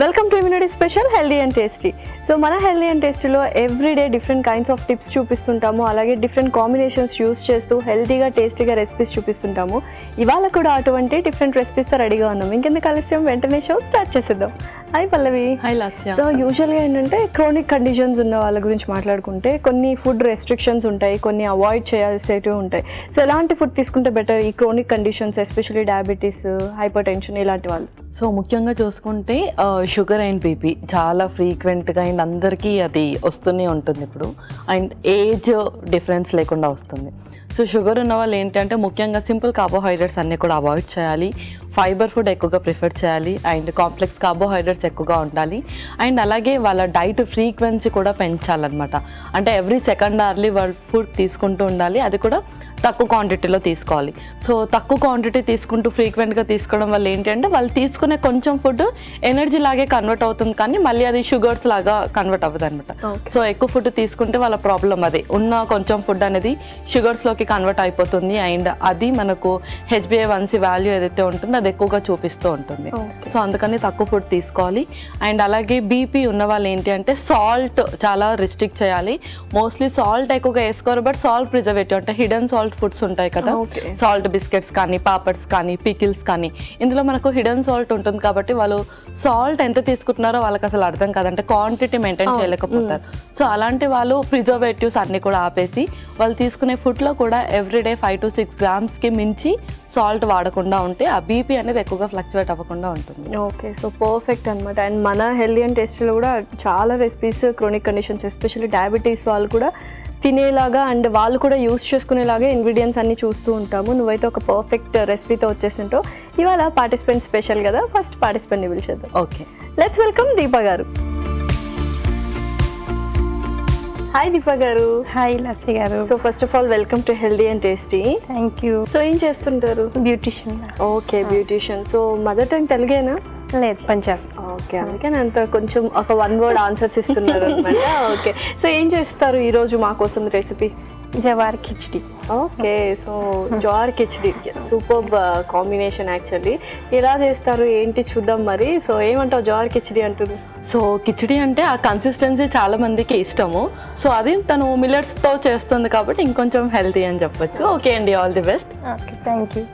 Welcome to immunity special healthy and tasty. So మన healthy and టేస్టీలో everyday different kinds of tips చూపిస్తుంటాము, అలాగే different combinations use చేస్తూ హెల్తీగా టేస్టీగా రెసిపీస్ చూపిస్తుంటాము. ఇవాళ కూడా అటువంటి డిఫరెంట్ రెసిపీస్తో రెడీగా ఉన్నాం. ఇంకెందుకు ఆలస్యం, వెంటనే షో స్టార్ట్ చేసేద్దాం. హాయ్ పల్లవి. హాయ్ లాస్య. సో యూజువల్గా ఏంటంటే క్రోనిక్ కండిషన్స్ ఉన్న వాళ్ళ గురించి మాట్లాడుకుంటే కొన్ని ఫుడ్ రెస్ట్రిక్షన్స్ ఉంటాయి, కొన్ని అవాయిడ్ చేయాల్సేటివి ఉంటాయి. సో ఎలాంటి ఫుడ్ తీసుకుంటే బెటర్ ఈ chronic conditions, especially diabetes, hyper tension ఇలాంటి వాళ్ళు? సో ముఖ్యంగా చూసుకుంటే షుగర్ అండ్ బీపీ చాలా ఫ్రీక్వెంట్గా అండ్ అందరికీ అది వస్తూనే ఉంటుంది ఇప్పుడు, అండ్ ఏజ్ డిఫరెన్స్ లేకుండా వస్తుంది. సో షుగర్ ఉన్న వాళ్ళు ఏంటంటే ముఖ్యంగా సింపుల్ కార్బోహైడ్రేట్స్ అన్నీ కూడా అవాయిడ్ చేయాలి, ఫైబర్ ఫుడ్ ఎక్కువగా ప్రిఫర్ చేయాలి, అండ్ కాంప్లెక్స్ కార్బోహైడ్రేట్స్ ఎక్కువగా ఉండాలి, అండ్ అలాగే వాళ్ళ డైట్ ఫ్రీక్వెన్సీ కూడా పెంచాలన్నమాట. అంటే ఎవ్రీ సెకండ్ అవర్లీ వాళ్ళు ఫుడ్ తీసుకుంటూ ఉండాలి, అది కూడా తక్కువ క్వాంటిటీలో తీసుకోవాలి. సో తక్కువ క్వాంటిటీ తీసుకుంటూ ఫ్రీక్వెంట్గా తీసుకోవడం వల్ల ఏంటంటే వాళ్ళు తీసుకునే కొంచెం ఫుడ్ ఎనర్జీ లాగే కన్వర్ట్ అవుతుంది, కానీ మళ్ళీ అది షుగర్స్ లాగా కన్వర్ట్ అవ్వదు అనమాట. సో ఎక్కువ ఫుడ్ తీసుకుంటే వాళ్ళ ప్రాబ్లం అదే, ఉన్న కొంచెం ఫుడ్ అనేది షుగర్స్లోకి కన్వర్ట్ అయిపోతుంది, అండ్ అది మనకు HbA1c వాల్యూ ఏదైతే ఉంటుందో అది ఎక్కువగా చూపిస్తూ ఉంటుంది. సో అందుకని తక్కువ ఫుడ్ తీసుకోవాలి. అండ్ అలాగే బీపీ ఉన్న వాళ్ళు ఏంటి అంటే సాల్ట్ చాలా రిస్ట్రిక్ట్ చేయాలి. మోస్ట్లీ సాల్ట్ ఎక్కువగా వేసుకోరు, బట్ సాల్ట్ ప్రిజర్వేటివ్ అంటే హిడెన్ సాల్ట్ ఫుడ్స్ ఉంటాయి కదా, సాల్ట్ బిస్కెట్స్ కానీ, పాపడ్స్ కానీ, పికిల్స్ కానీ, ఇందులో మనకు హిడెన్ సాల్ట్ ఉంటుంది కాబట్టి వాళ్ళు సాల్ట్ ఎంత తీసుకుంటున్నారో వాళ్ళకి అసలు అర్థం కాదంటే క్వాంటిటీ మెయింటైన్ చేయలేకపోతారు. సో అలాంటి వాళ్ళు ప్రిజర్వేటివ్స్ అన్ని కూడా ఆపేసి వాళ్ళు తీసుకునే ఫుడ్లో కూడా ఎవ్రీడే 5 to 6 grams మించి సాల్ట్ వాడకుండా ఉంటే ఆ బీపీ అనేది ఎక్కువగా ఫ్లక్చువేట్ అవ్వకుండా ఉంటుంది. ఓకే, సో పర్ఫెక్ట్ అనమాట. అండ్ మన హెల్దీ అండ్ టేస్టీలో కూడా చాలా recipes chronic conditions, especially diabetes వాళ్ళు కూడా తినేలాగా అండ్ వాళ్ళు కూడా యూస్ చేసుకునేలాగా ఇంగ్రీడియంట్స్ అన్ని చూస్తూ ఉంటాము. నువ్వైతే ఒక పర్ఫెక్ట్ రెసిపీతో వచ్చేసింటావు. ఇవాళ పార్టిసిపెంట్ స్పెషల్ కదా, ఫస్ట్ పార్టిసిపెంట్ని పిలిచేద్దాం. Okay, let's welcome Deepa garu. Hi Deepa garu. Hi Lassi garu. So first of all welcome to healthy and tasty. Thank you. So ఏం చేస్తుంటారు? Beautician. Okay, beautician. So mother tongue తెలుగేనా? లేదు, పంజాబ్. ఓకే, అందుకే అంత కొంచెం ఒక 1 word ఆన్సర్స్ ఇస్తున్నారు అనమాట. ఓకే, సో ఏం చేస్తారు ఈరోజు మా కోసం recipe? Jowar khichdi. Okay, so jowar khichdi super combination actually. ఎలా చేస్తారు ఏంటి చూద్దాం మరి. సో ఏమంటావు జవార్ కిచ్డి అంటుంది? సో కిచిడి అంటే ఆ కన్సిస్టెన్సీ చాలా మందికి ఇష్టము. సో అది తను మిల్లెట్స్తో చేస్తుంది కాబట్టి ఇంకొంచెం హెల్తీ అని చెప్పొచ్చు. ఓకే అండి, all the best. Okay, thank you.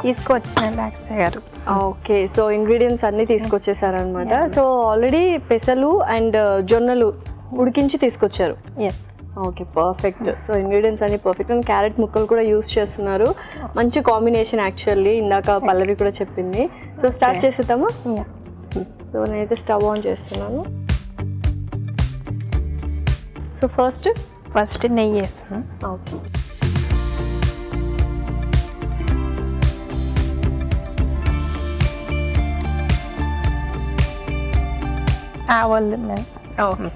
తీసుకొచ్చిన లాక్సే గారు. ఓకే, సో ఇంగ్రీడియంట్స్ అన్నీ తీసుకొచ్చేసారనమాట. సో ఆల్రెడీ పెసలు అండ్ జొన్నలు ఉడికించి తీసుకొచ్చారు. Yes. Okay, perfect. So ingredients అన్ని పర్ఫెక్ట్. అండ్ క్యారెట్ ముక్కలు కూడా యూస్ చేస్తున్నారు. మంచి కాంబినేషన్ యాక్చువల్లీ, ఇందాక పల్లవి కూడా చెప్పింది. సో స్టార్ట్ చేసేద్దామా? సో నేనైతే స్టవ్ ఆన్ చేస్తున్నాను. సో ఫస్ట్ నెయ్యి వేస్తాను. ఓకే, ఆవాలు. ఓకే,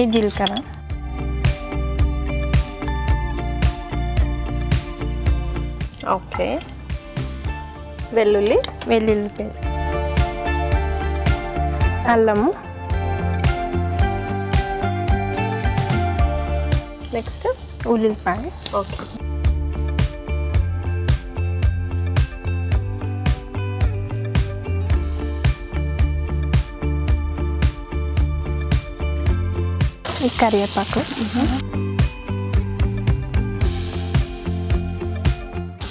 ఈ జీలకర్ర. ఓకే, వెల్లుల్లి పేస్ట్, అల్లము, నెక్స్ట్ ఉల్లిపాయ. ఓకే, ఈ కరివేపాకు,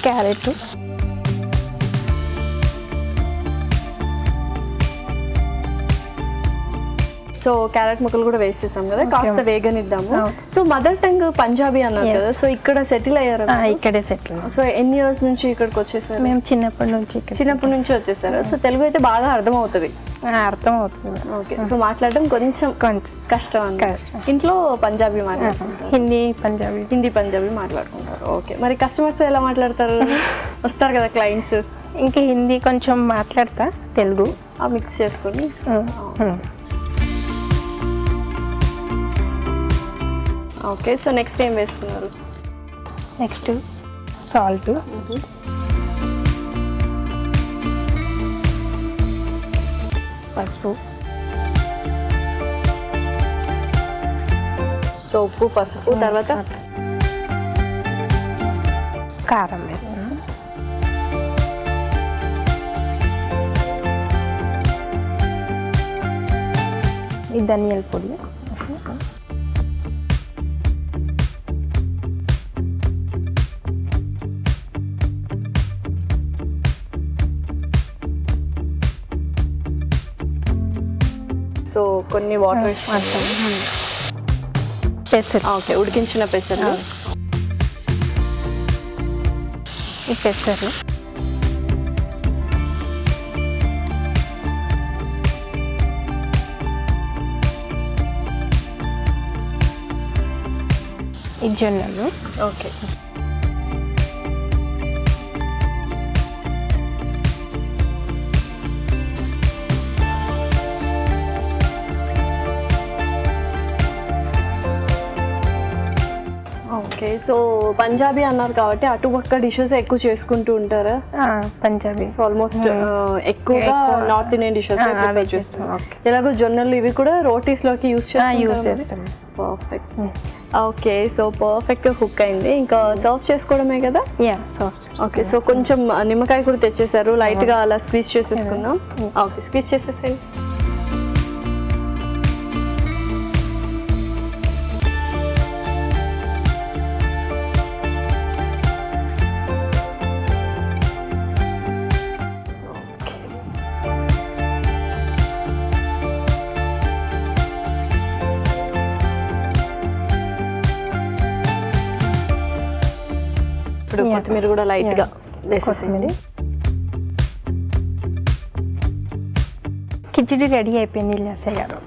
క్యారెట్, సో క్యారెట్ ముక్కలు కూడా వేసేసాం కదా, కాస్త వేగనిద్దాము. సో మదర్ టంగ్ పంజాబీ అన్నారు కదా, సో ఇక్కడ సెటిల్ అయ్యారు? ఇక్కడే సెటిల్. సో ఎన్ని ఇయర్స్ నుంచి ఇక్కడికి వచ్చేసారు? మేము చిన్నప్పటి నుంచి వచ్చేసారు. సో తెలుగు అయితే బాగా అర్థం అవుతుంది? అర్థం అవుతుంది. ఓకే, సో మాట్లాడడం కొంచెం కష్టం అన్నమాట. ఇంట్లో పంజాబీ మాట్లాడుకుంటారు? హిందీ పంజాబీ మాట్లాడుకుంటారు. ఓకే, మరి కస్టమర్స్ ఎలా మాట్లాడతారు? వస్తారు కదా క్లయింట్స్. ఇంకా హిందీ కొంచెం మాట్లాడతా, తెలుగు మిక్స్ చేసుకొని. ఓకే, సో నెక్స్ట్ ఏం వేస్తున్నారు? నెక్స్ట్ సాల్ట్, పసుపు, సో ఉప్పు, పసుపు, తర్వాత కారం వేస్తాను. ఈ ధనియాల పొడి. సో కొన్ని వాటర్ పెసలు. ఓకే, ఉడికించిన పెసలు. ఈ పెసలు. ఈ జొన్నలు. Okay, okay. సో పంజాబీ అన్నారు కాబట్టి అటుపక్క డిషెస్ ఎక్కువ చేసుకుంటూ ఉంటారా? పంజాబీ. సో ఆల్మోస్ట్ ఎక్కువగా నార్త్ ఇండియన్ డిషెస్ చేస్తాం. ఎలాగో జొన్నలు ఇవి కూడా రోటీస్ లోకి యూస్ చేస్తాం. పర్ఫెక్ట్. ఓకే, సో పర్ఫెక్ట్ గా కుక్ అయింది. ఇంకా సర్వ్ చేసుకోవడమే కదా? ఓకే, సో కొంచెం నిమ్మకాయ కూడా తెచ్చేసారు, లైట్ గా అలా స్క్వీజ్ చేసేసుకుందాం. ఓకే, స్క్వీజ్ చేసేసేయండి. ఇప్పుడు కొత్తిమీర కూడా లైట్ గా వేసేసేయండి. కిచిడి రెడీ అయిపోయింది ఇలాసే గారు.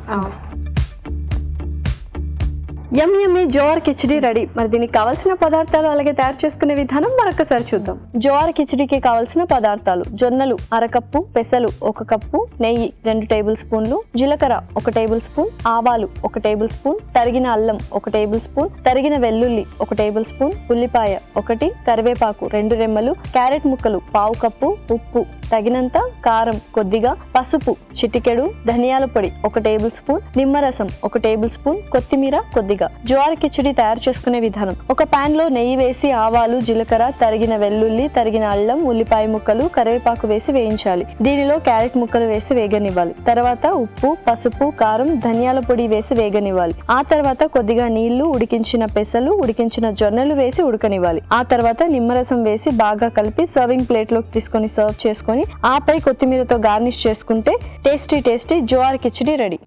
యమ్మీ జోవర్ కిచిడి రెడీ. మరి దీనికి కావాల్సిన పదార్థాలు అలాగే తయారు చేసుకునే విధానం మరొకసారి చూద్దాం. జోవర్ కిచిడికి కావాల్సిన పదార్థాలు: జొన్నలు 1/2 కప్పు, పెసలు 1 కప్పు, నెయ్యి 2 టేబుల్ స్పూన్లు, జీలకర్ర 1 టేబుల్ స్పూన్, ఆవాలు 1 టేబుల్ స్పూన్, తరిగిన అల్లం 1 టేబుల్ స్పూన్, తరిగిన వెల్లుల్లి 1 టేబుల్ స్పూన్, ఉల్లిపాయ 1, కరివేపాకు 2 రెమ్మలు, క్యారెట్ ముక్కలు 1/2 కప్పు, ఉప్పు తగినంత, కారం కొద్దిగా, పసుపు చిటికెడు, ధనియాల పొడి 1 టేబుల్ స్పూన్, నిమ్మరసం 1 టేబుల్ స్పూన్, కొత్తిమీర కొద్దిగా. జోవర్ కిచిడి తయారు చేసుకునే విధానం: ఒక పాన్ లో నెయ్యి వేసి ఆవాలు, జీలకర్ర, తరిగిన వెల్లుల్లి, తరిగిన అల్లం, ఉల్లిపాయ ముక్కలు, కరివేపాకు వేసి వేయించాలి. దీనిలో క్యారెట్ ముక్కలు వేసి వేగనివ్వాలి. తర్వాత ఉప్పు, పసుపు, కారం, ధనియాల పొడి వేసి వేగనివ్వాలి. ఆ తర్వాత కొద్దిగా నీళ్లు, ఉడికించిన పెసలు, ఉడికించిన జొన్నలు వేసి ఉడకనివ్వాలి. ఆ తర్వాత నిమ్మరసం వేసి బాగా కలిపి సర్వింగ్ ప్లేట్ లోకి తీసుకొని సర్వ్ చేసుకొని ఆపై కొత్తిమీరతో గార్నిష్ చేసుకుంటే టేస్టీ జోవర్ కిచిడి రెడీ.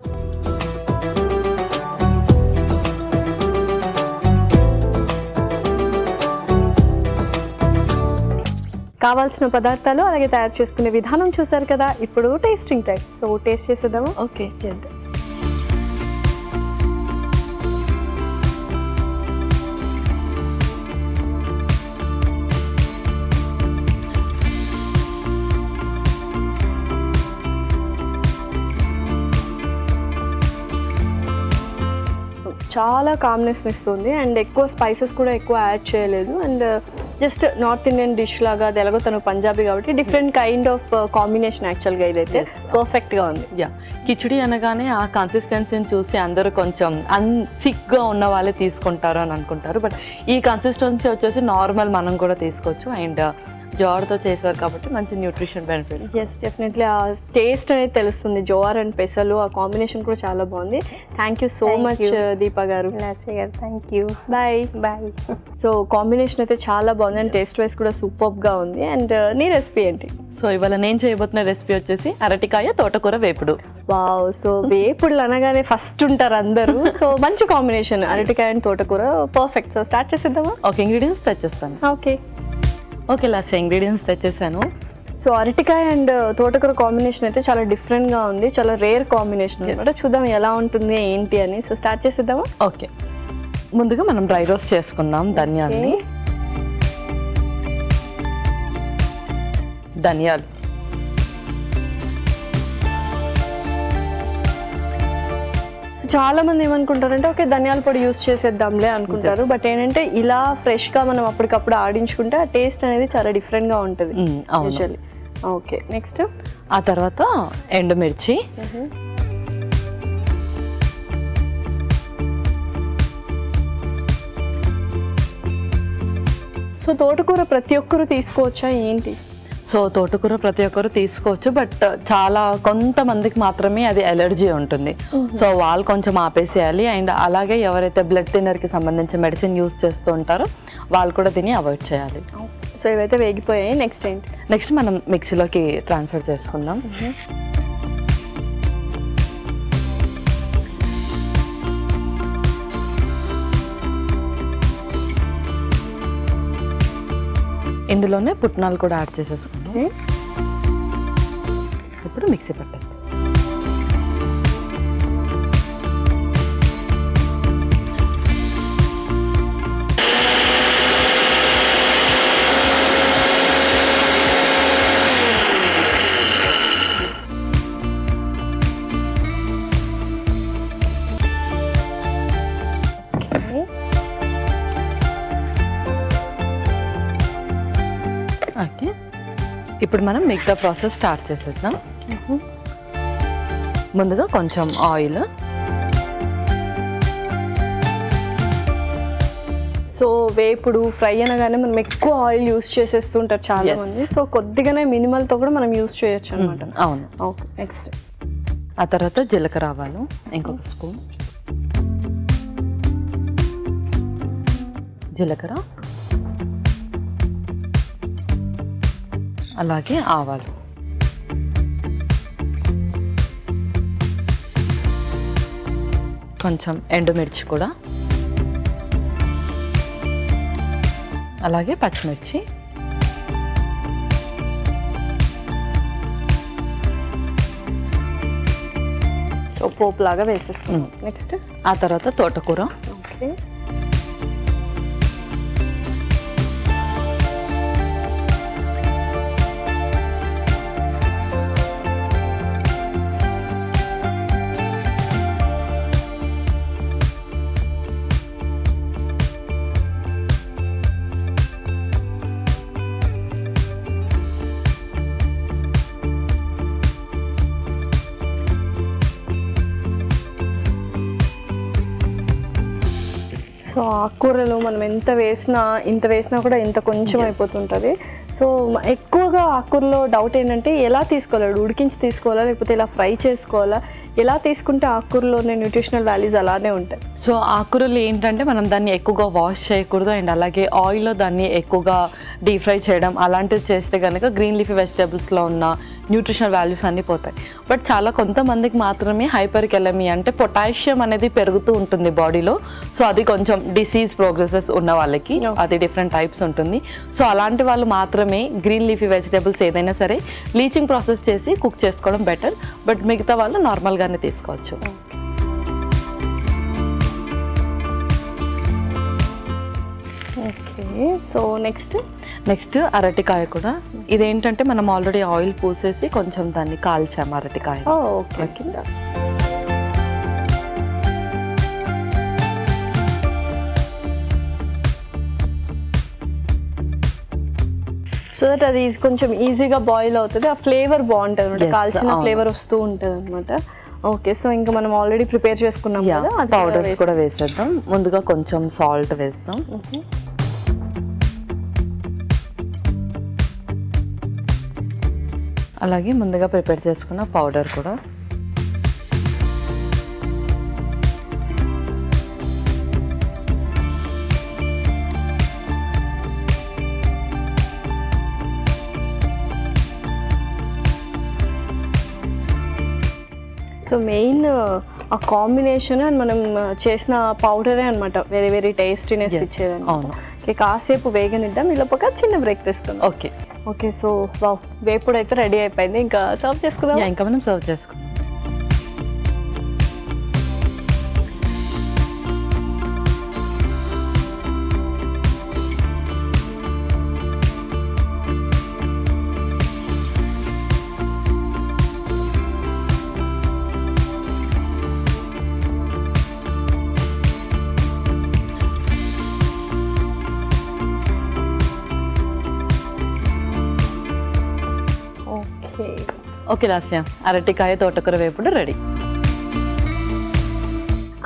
కావాల్సిన పదార్థాలు అలాగే తయారు చేసుకునే విధానం చూసారు కదా. ఇప్పుడు టేస్టింగ్ టైం. సో టేస్ట్ చేసేద్దామా? ఓకే, చేద్దాం. చాలా కామ్నెస్ ఇస్తుంది అండ్ ఎక్కువ స్పైసెస్ కూడా ఎక్కువ యాడ్ చేయలేదు. And just north Indian dish లాగా, అది ఎలాగో తను పంజాబీ కాబట్టి డిఫరెంట్ కైండ్ ఆఫ్ కాంబినేషన్. యాక్చువల్గా ఇదైతే పర్ఫెక్ట్గా ఉంది. కిచిడి అనగానే ఆ కన్సిస్టెన్సీని చూసి అందరూ కొంచెం సిక్గా ఉన్న వాళ్ళే తీసుకుంటారు అని అనుకుంటారు. బట్ ఈ కన్సిస్టెన్సీ వచ్చేసి నార్మల్ మనం కూడా తీసుకోవచ్చు. అండ్ జోవర్తో చేశారు కాబట్టి మంచి న్యూట్రిషన్ బెనిఫిట్స్. ఎస్, డెఫినెట్లీ ఆ టేస్ట్ అనేది తెలుస్తుంది. జోవర్ అండ్ పెసలు ఆ కాంబినేషన్ కూడా చాలా బాగుంది. Thank you so much Deepa garu. Thank you. Bye. So combination అయితే చాలా బాగుంది అండ్ టేస్ట్ వైస్ కూడా సూపర్గా ఉంది. అండ్ నీ రెసిపీ ఏంటి? సో ఇవాళ నేను చేయబోతున్న రెసిపీ వచ్చేసి అరటికాయ తోటకూర వేపుడు. వావ్, సో వేపుడులు అనగానే ఫస్ట్ ఉంటారు అందరూ. సో మంచి కాంబినేషన్, అరటికాయ అండ్ తోటకూర పర్ఫెక్ట్. సో స్టార్ట్ చేసేద్దామా? ఓకే, ఇంగ్రీడియంట్స్ తెచ్చేస్తాను. ఓకే, లాస్ట్ ఇంగ్రీడియంట్స్ తెచ్చేసాను. సో అరటికాయ అండ్ తోటకూర కాంబినేషన్ అయితే చాలా డిఫరెంట్గా ఉంది, చాలా రేర్ కాంబినేషన్ అనమాట. చూద్దాం ఎలా ఉంటుంది ఏంటి అని. సో స్టార్ట్ చేసేద్దామా? ఓకే, ముందుగా మనం డ్రై రోస్ట్ చేసుకుందాం ధనియాలు. చాలా మంది ఏమనుకుంటారంటే ఓకే ధనియాల పొడి యూస్ చేసేద్దాంలే అనుకుంటారు. బట్ ఏంటంటే ఇలా ఫ్రెష్ గా మనం అప్పటికప్పుడు ఆడించుకుంటే ఆ టేస్ట్ అనేది చాలా డిఫరెంట్ గా ఉంటుంది యూజువల్లీ. ఓకే, నెక్స్ట్ ఆ తర్వాత ఎండుమిర్చి, సో తోటకూర ప్రతి ఒక్కరు తీసుకోవచ్చా ఏంటి? సో తోటకూర ప్రతి ఒక్కరు తీసుకోవచ్చు, బట్ చాలా కొంతమందికి మాత్రమే అది ఎలర్జీ ఉంటుంది. సో వాళ్ళు కొంచెం ఆపేసేయాలి. అండ్ అలాగే ఎవరైతే బ్లడ్ థిన్నర్కి సంబంధించి మెడిసిన్ యూస్ చేస్తూ ఉంటారో వాళ్ళు కూడా దీన్ని అవాయిడ్ చేయాలి. సో ఇవైతే వేగిపోయాయి. నెక్స్ట్ ఏంటి? నెక్స్ట్ మనం మిక్సీలోకి ట్రాన్స్ఫర్ చేసుకుందాం. ఇందులోనే పుట్నాలు కూడా యాడ్ చేసేసుకుంటాం. ఇప్పుడు మిక్సీ పట్టేస్తాం. ఓకే, ఇప్పుడు మనం మిగతా ప్రాసెస్ స్టార్ట్ చేసేద్దాం. ముందుగా కొంచెం ఆయిల్. సో వేపుడు ఫ్రై అనగానే మనం ఎక్కువ ఆయిల్ యూస్ చేసేస్తూ ఉంటారు చాలా మంది. సో కొద్దిగానే మినిమల్తో కూడా మనం యూస్ చేయొచ్చు అనమాట. అవును. ఓకే, నెక్స్ట్ ఆ తర్వాత జీలకర్ర ఆవాలు ఇంకొక స్పూన్, జీలకర్ర అలాగే ఆవాలు, కొంచెం ఎండుమిర్చి కూడా, అలాగే పచ్చిమిర్చి, సో పోపు లాగా వేసేసుకున్నాం. నెక్స్ట్ ఆ తర్వాత తోటకూర. ఓకే, సో ఆకుకూరలు మనం ఇంత వేసినా కూడా ఇంత కొంచెం అయిపోతుంటుంది. సో ఎక్కువగా ఆకుకూరలో డౌట్ ఏంటంటే ఎలా తీసుకోవాలి, ఉడికించి తీసుకోవాలా లేకపోతే ఇలా ఫ్రై చేసుకోవాలా, ఎలా తీసుకుంటే ఆకుకూరలోనే న్యూట్రిషనల్ వాల్యూస్ అలానే ఉంటాయి. సో ఆకుకూరలు ఏంటంటే మనం దాన్ని ఎక్కువగా వాష్ చేయకూడదు. అండ్ అలాగే ఆయిల్లో దాన్ని ఎక్కువగా డీప్ ఫ్రై చేయడం అలాంటివి చేస్తే కనుక గ్రీన్ లీఫీ వెజిటేబుల్స్లో ఉన్న న్యూట్రిషనల్ వాల్యూస్ అన్నీ పోతాయి. బట్ చాలా కొంతమందికి మాత్రమే హైపర్ కెలమీ అంటే పొటాషియం అనేది పెరుగుతూ ఉంటుంది బాడీలో. సో అది కొంచెం డిసీజ్ ప్రోగ్రెసెస్ ఉన్న వాళ్ళకి అది డిఫరెంట్ టైప్స్ ఉంటుంది. సో అలాంటి వాళ్ళు మాత్రమే గ్రీన్ లీఫీ వెజిటేబుల్స్ ఏదైనా సరే లీచింగ్ ప్రాసెస్ చేసి కుక్ చేసుకోవడం బెటర్. బట్ మిగతా వాళ్ళు నార్మల్గానే తీసుకోవచ్చు. ఓకే, సో నెక్స్ట్ అరటికాయ కూడా. ఇదేంటంటే మనం ఆల్రెడీ ఆయిల్ పూసేసి కొంచెం దాన్ని కాల్చాము అరటికాయ. ఓకే, సో దట్ అది కొంచెం ఈజీగా బాయిల్ అవుతుంది, ఆ ఫ్లేవర్ బాగుంటుంది అనమాట, కాల్చిన ఫ్లేవర్ వస్తూ ఉంటుంది అనమాట. ఓకే, సో ఇంకా మనం ఆల్రెడీ ప్రిపేర్ చేసుకున్నాం కదా, పౌడర్స్ కూడా వేసేద్దాం. ముందుగా కొంచెం సాల్ట్ వేస్తాం. అలాగే ముందుగా ప్రిపేర్ చేసుకున్న పౌడర్ కూడా. సో మెయిన్ ఆ కాంబినేషన్ అండ్ మనం చేసిన పౌడరే అనమాట వెరీ వెరీ టేస్టీనెస్ ఇచ్చేది. అవును. కాసేపు వేగనిద్దాం, ఇలాపక్క చిన్న బ్రేక్ తీసుకుందాం. ఓకే ఓకే, సో వేపుడు అయితే రెడీ అయిపోయింది, ఇంకా సర్వ్ చేసుకుందాం. ఇంకా మనం సర్వ్ చేసుకుందాం. ఓకే లాస్య, అరటికాయ తోటకూర వేపుడు రెడీ.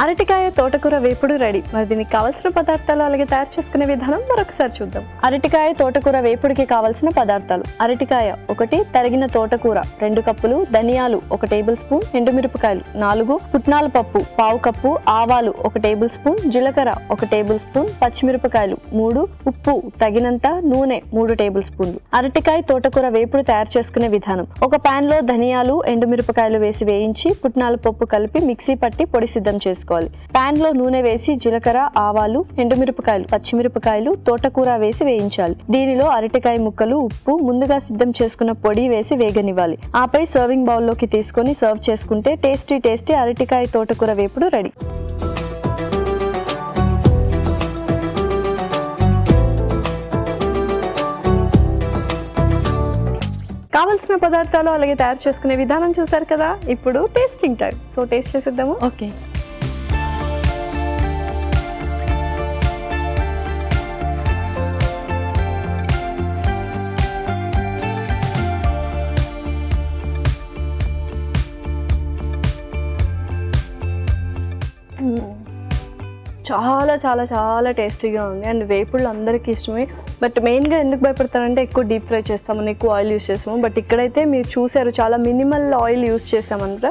అరటికాయ తోటకూర వేపుడు రెడీ. మరి దీనికి కావాల్సిన పదార్థాలు అలాగే తయారు చేసుకునే విధానం మరొకసారి చూద్దాం. అరటికాయ తోటకూర వేపుడికి కావాల్సిన పదార్థాలు: అరటికాయ 1, తరిగిన తోటకూర 2 కప్పులు, ధనియాలు 1 టేబుల్ స్పూన్, ఎండుమిరపకాయలు 4, పుట్నాల పప్పు 1/2 కప్పు, ఆవాలు 1 టేబుల్ స్పూన్, జీలకర్ర 1 టేబుల్ స్పూన్, పచ్చిమిరపకాయలు 3, ఉప్పు తగినంత, నూనె 3 టేబుల్ స్పూన్లు. అరటికాయ తోటకూర వేపుడు తయారు చేసుకునే విధానం: ఒక పాన్ లో ధనియాలు, ఎండుమిరపకాయలు వేసి వేయించి పుట్నాల పప్పు కలిపి మిక్సీ పట్టి పొడి సిద్ధం చేసుకోవాలి. పాన్ లో నూనె వేసి జీలకర్ర, ఆవాలు, ఎండుమిరపకాయలు, పచ్చిమిరపకాయలు, తోటకూర వేసి వేయించాలి. దీనిలో అరటికాయ ముక్కలు, ఉప్పు, ముందుగా సిద్ధం చేసుకున్న పొడి వేసి వేగనివ్వాలి. ఆపై సర్వింగ్ బౌల్ లోకి తీసుకొని సర్వ్ చేసుకుంటే టేస్టీ అరటికాయ తోటకూర వేపుడు రెడీ. కావలసిన పదార్థాలు అలాగే తయారు చేసుకునే విధానం చూసారు కదా. ఇప్పుడు టేస్టింగ్ టైం. సో టేస్ట్ చేసేద్దాము. ఓకే. చాలా చాలా చాలా టేస్టీగా ఉంది. అండ్ వేపుళ్ళు అందరికీ ఇష్టమే. బట్ మెయిన్గా ఎందుకు భయపడతారంటే ఎక్కువ డీప్ ఫ్రై చేస్తామని, ఎక్కువ ఆయిల్ యూస్ చేస్తాము. బట్ ఇక్కడైతే మీరు చూసారు చాలా మినిమల్ ఆయిల్ యూస్ చేస్తామంట.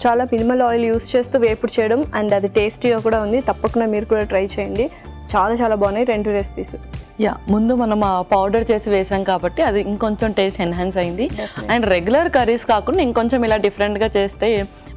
చాలా మినిమల్ ఆయిల్ యూస్ చేస్తూ వేపుడు చేయడం, అండ్ అది టేస్టీగా కూడా ఉంది. తప్పకుండా మీరు కూడా ట్రై చేయండి. చాలా చాలా బాగున్నాయి 2 రెసిపీస్. ముందు మనం పౌడర్ చేసి వేసాం కాబట్టి అది ఇంకొంచెం టేస్ట్ ఎన్హాన్స్ అయింది. అండ్ రెగ్యులర్ కర్రీస్ కాకుండా ఇంకొంచెం ఇలా డిఫరెంట్గా చేస్తే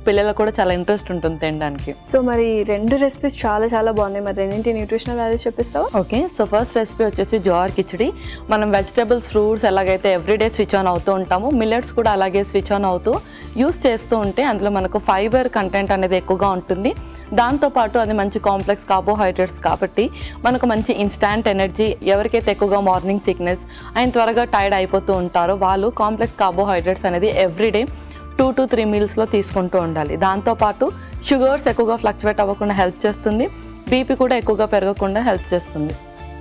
పిల్లలకు కూడా చాలా ఇంట్రెస్ట్ ఉంటుంది తినడానికి. సో మరి 2 రెసిపీస్ చాలా చాలా బాగున్నాయి. మరి రెండింటి న్యూట్రిషనల్ వాల్యూస్ చెప్పిస్తావా? ఓకే. సో ఫస్ట్ రెసిపీ వచ్చేసి జోవార్ కిచడి. మనం వెజిటబుల్స్, ఫ్రూట్స్ ఎలాగైతే ఎవ్రీడే స్విచ్ ఆన్ అవుతూ ఉంటామో, మిల్లెట్స్ కూడా అలాగే స్విచ్ ఆన్ అవుతూ యూస్ చేస్తూ ఉంటే అందులో మనకు ఫైబర్ కంటెంట్ అనేది ఎక్కువగా ఉంటుంది. దాంతోపాటు అది మంచి కాంప్లెక్స్ కార్బోహైడ్రేట్స్ కాబట్టి మనకు మంచి ఇన్స్టాంట్ ఎనర్జీ. ఎవరికైతే ఎక్కువగా మార్నింగ్ సిక్నెస్ అండ్ త్వరగా టైర్డ్ అయిపోతూ ఉంటారో వాళ్ళు కాంప్లెక్స్ కార్బోహైడ్రేట్స్ అనేది ఎవ్రీడే 2 to 3 మీల్స్లో తీసుకుంటూ ఉండాలి. దాంతోపాటు షుగర్స్ ఎక్కువగా ఫ్లక్చువేట్ అవ్వకుండా హెల్ప్ చేస్తుంది. బీపీ కూడా ఎక్కువగా పెరగకుండా హెల్ప్ చేస్తుంది.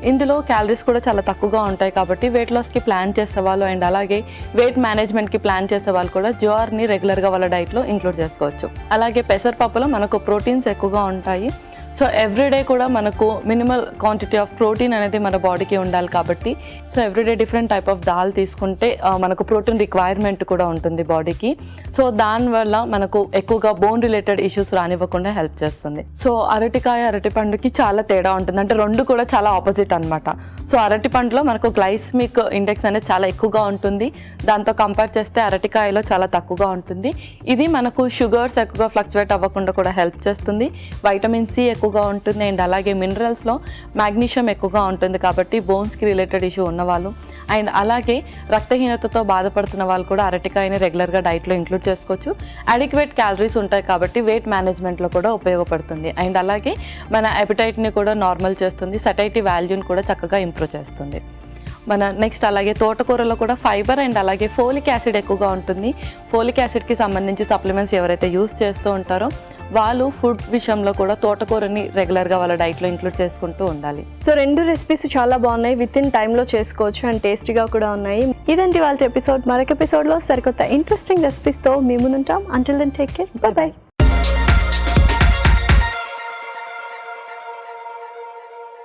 ఇందులో క్యాలరీస్ కూడా చాలా తక్కువగా ఉంటాయి కాబట్టి వెయిట్ లాస్కి ప్లాన్ చేసేవాళ్ళు అండ్ అలాగే వెయిట్ మేనేజ్మెంట్కి ప్లాన్ చేసే వాళ్ళు కూడా జోవార్ని రెగ్యులర్గా వాళ్ళ డైట్లో ఇంక్లూడ్ చేసుకోవచ్చు. అలాగే పెసరపప్పులో మనకు ప్రోటీన్స్ ఎక్కువగా ఉంటాయి. సో ఎవ్రీడే కూడా మనకు మినిమల్ క్వాంటిటీ ఆఫ్ ప్రోటీన్ అనేది మన బాడీకి ఉండాలి కాబట్టి so everyday different type of dal తీసుకుంటే మనకు ప్రోటీన్ రిక్వైర్మెంట్ కూడా ఉంటుంది బాడీకి. సో దానివల్ల మనకు ఎక్కువగా బోన్ రిలేటెడ్ ఇష్యూస్ రానివ్వకుండా హెల్ప్ చేస్తుంది. సో అరటికాయ, అరటిపండుకి చాలా తేడా ఉంటుంది. అంటే 2 కూడా చాలా ఆపోజిట్ అనమాట. సో అరటిపండులో మనకు గ్లైసెమిక్ ఇండెక్స్ అనేది చాలా ఎక్కువగా ఉంటుంది. దాంతో కంపేర్ చేస్తే అరటికాయలో చాలా తక్కువగా ఉంటుంది. ఇది మనకు షుగర్స్ ఎక్కువగా ఫ్లక్చువేట్ అవ్వకుండా కూడా హెల్ప్ చేస్తుంది. వైటమిన్ సి ఎక్కువగా ఉంటుంది అండ్ అలాగే మినరల్స్లో మ్యాగ్నీషియం ఎక్కువగా ఉంటుంది కాబట్టి బోన్స్కి రిలేటెడ్ ఇష్యూ ఉన్నవాళ్ళు అండ్ అలాగే రక్తహీనతతో బాధపడుతున్న వాళ్ళు కూడా అరటికాయని రెగ్యులర్గా డైట్లో ఇంక్లూడ్ చేసుకోవచ్చు. అడిక్వేట్ క్యాలరీస్ ఉంటాయి కాబట్టి వెయిట్ మేనేజ్మెంట్లో కూడా ఉపయోగపడుతుంది అండ్ అలాగే మన అపెటైట్ని కూడా నార్మల్ చేస్తుంది. సటైటీ వాల్యూని కూడా చక్కగా ఇంప్రూవ్ చేస్తుంది. మన నెక్స్ట్ అలాగే తోటకూరలో కూడా ఫైబర్ అండ్ అలాగే ఫోలిక్ యాసిడ్ ఎక్కువగా ఉంటుంది. ఫోలిక్ యాసిడ్కి సంబంధించి సప్లిమెంట్స్ ఎవరైతే యూస్ చేస్తూ ఉంటారో వాళ్ళు ఫుడ్ విషయంలో కూడా తోటకూరని రెగ్యులర్గా వాళ్ళ డైట్లో ఇంక్లూడ్ చేసుకుంటూ ఉండాలి. సో 2 రెసిపీస్ చాలా బాగున్నాయి. విత్ ఇన్ టైంలో చేసుకోవచ్చు అండ్ టేస్టీగా కూడా ఉన్నాయి. ఇదండి వాళ్ళ ఎపిసోడ్. మరొక ఎపిసోడ్లో సరికొత్త ఇంట్రెస్టింగ్ రెసిపీస్తో మేము ఉంటాం. Until then take care. Bye by.